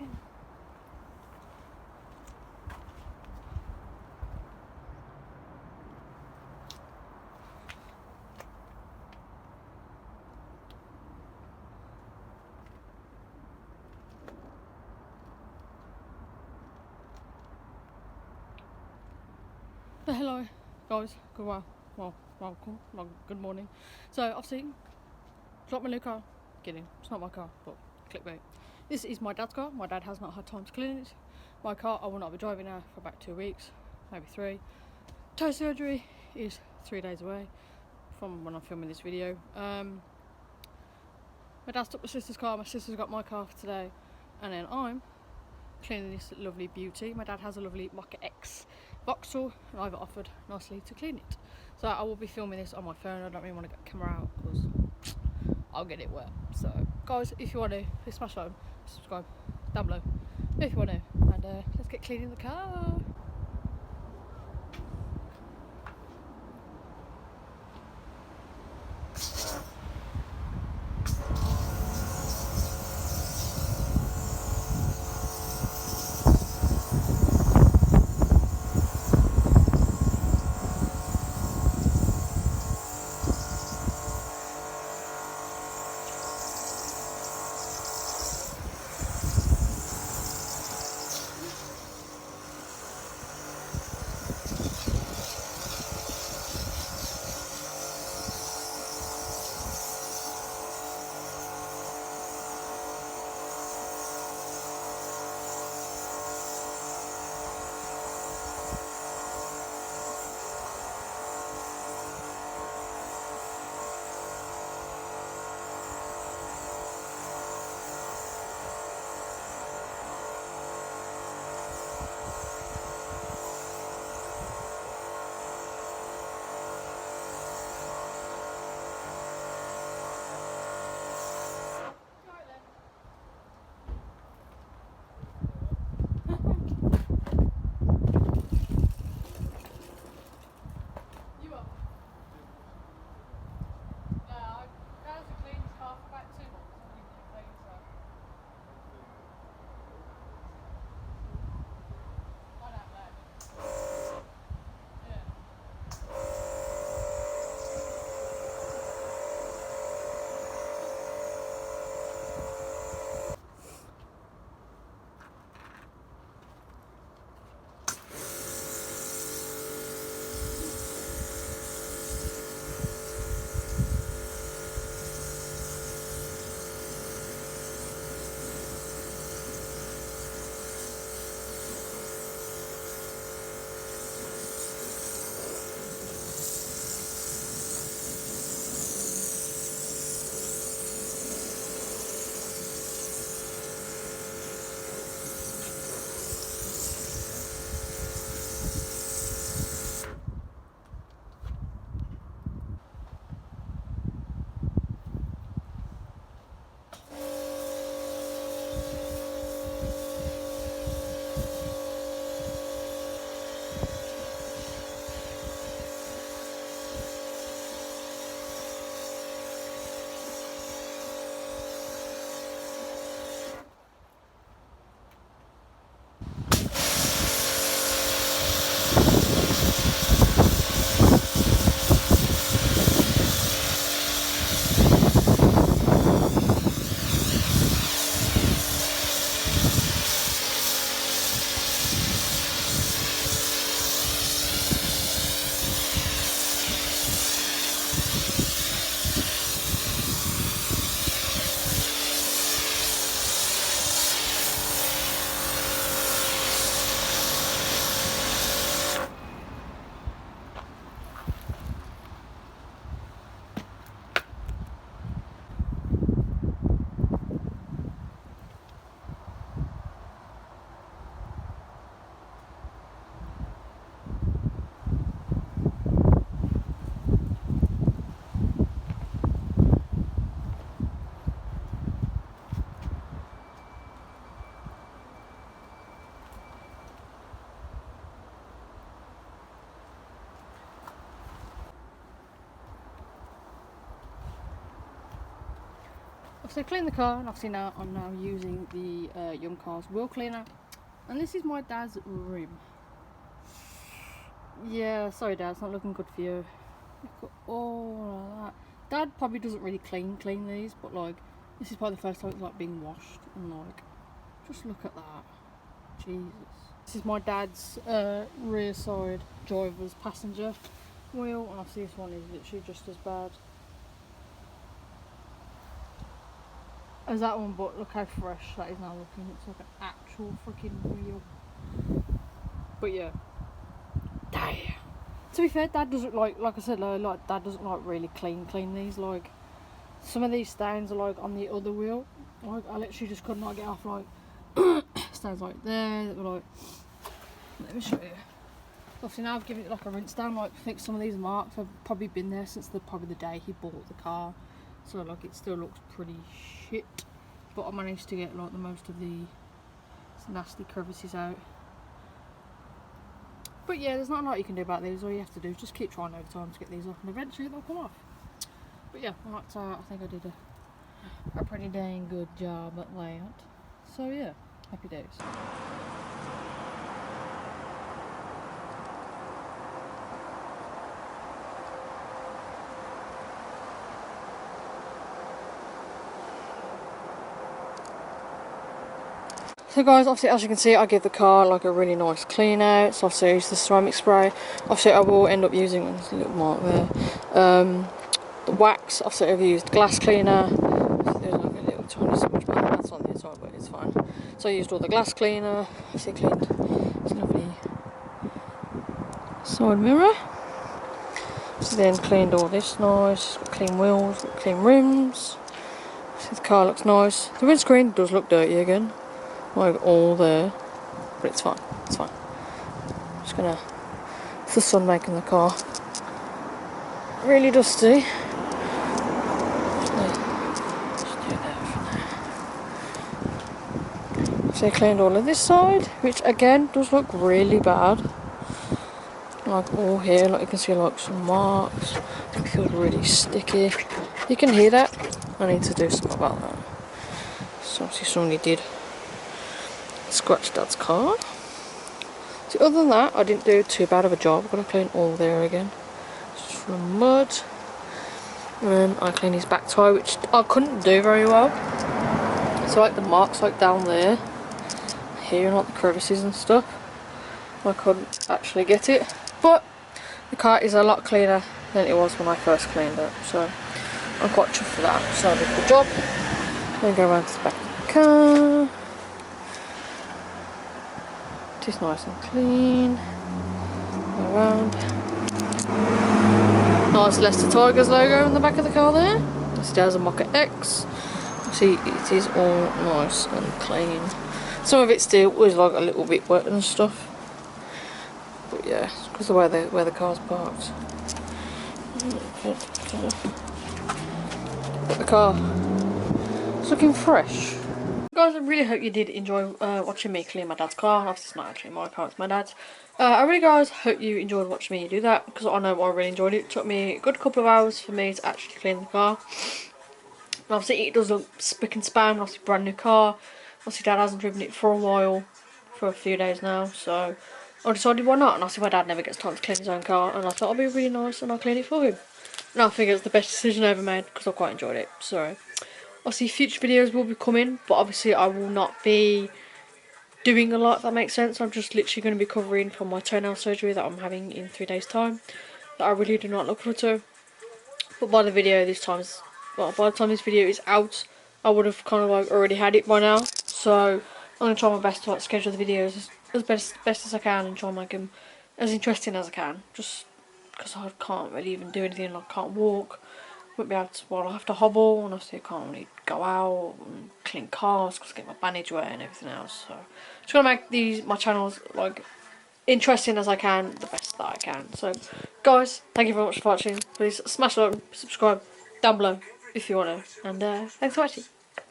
again. But hello guys, welcome, good morning. So I've seen, got my new car, kidding, it's not my car, but clickbait. This is my dad's car. My dad has not had time to clean it. My car, I will not be driving now for about 2 weeks, maybe 3. Toe surgery is 3 days away from when I'm filming this video. My dad's took my sister's car, my sister's got my car for today, and then I'm cleaning this lovely beauty. My dad has a lovely Mocha X Vauxhall and I've offered nicely to clean it. So I will be filming this on my phone. I don't really want to get the camera out because I'll get it wet. So guys, if you want to, please smash like, subscribe down below if you want to, and let's get cleaning the car. obviously clean the car, and obviously now I'm now using the YUMCARS wheel cleaner, and this is my dad's rim. Yeah, sorry Dad, it's not looking good for you. Look at all of that. Dad probably doesn't really clean these, but like this is probably the first time it's like being washed, and like just look at that. Jesus. This is my dad's rear side driver's passenger wheel, and obviously this one is literally just as bad as that one, but look how fresh that is now looking. It's like an actual freaking wheel. But yeah, damn. To be fair, Dad doesn't like I said, like Dad doesn't like really clean these. Like some of these stains are like on the other wheel. Like I literally just could not get off like stains like there that were like. Let me show you. Obviously now I've given it like a rinse down. Like I think some of these marks have probably been there since probably the day he bought the car. So like it still looks pretty shit. But I managed to get like the most of the nasty crevices out. But yeah, there's not a lot you can do about these. All you have to do is just keep trying over time to get these off, and eventually they'll come off. But yeah, I think I did a pretty dang good job at that. So yeah, happy days. So guys, obviously as you can see, I give the car like a really nice clean out. So obviously I use the ceramic spray. Obviously I will end up using, there's a little mark there, the wax. Obviously I've used glass cleaner. There's like a little tiny smudge, but that's on the inside, but it's fine. So I used all the glass cleaner. Obviously cleaned this lovely side mirror. So then cleaned all this nice, got clean wheels, got clean rims. See the car looks nice. The windscreen does look dirty again. Like all there, but it's fine, it's fine. Just gonna, it's the sun making the car really dusty. Just do that from there. So I cleaned all of this side, which again does look really bad. Like all here, like you can see like some marks. It feels really sticky. You can hear that. I need to do something about that. So obviously somebody did scratch Dad's car. So other than that, I didn't do too bad of a job. I'm going to clean all there again. Just from mud. And then I clean his back tyre, which I couldn't do very well. So like the marks like down there, here and like the crevices and stuff, I couldn't actually get it. But the car is a lot cleaner than it was when I first cleaned it. So I'm quite chuffed for that. So I did a good job. Then go around to the back of the car. Just nice and clean. Go around. Nice Leicester Tigers logo on the back of the car there. This has a Mocha X. See, it is all nice and clean. Some of it still was like a little bit wet and stuff. But yeah, it's because of where the car's parked. But the car is looking fresh. Guys, I really hope you did enjoy watching me clean my dad's car. Obviously it's not actually my car, it's my dad's. I really guys hope you enjoyed watching me do that, because I know I really enjoyed it. It took me a good couple of hours for me to actually clean the car. And obviously it does look spick and span, obviously brand new car. Obviously Dad hasn't driven it for a while, for a few days now, so I decided why not. And obviously my dad never gets time to clean his own car, and I thought it'd be really nice and I'll clean it for him. And I think it's the best decision I ever made, because I quite enjoyed it. So obviously future videos will be coming, but obviously I will not be doing a lot, if that makes sense. I'm just literally going to be covering from my toenail surgery that I'm having in 3 days time, that I really do not look forward to. But by the time this video is out, I would have kind of like already had it by now. So I'm going to try my best to like schedule the videos as best as I can, and try and make them as interesting as I can. Just because I can't really even do anything, like I can't walk. Won't be able to, well, I have to hobble, and obviously I can't really go out and clean cars because I get my bandage wet and everything else. So just gonna make my channels like interesting as I can, the best that I can. So guys, thank you very much for watching. Please smash like, subscribe down below if you want to, and thanks for watching.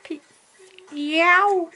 Peace. Yow.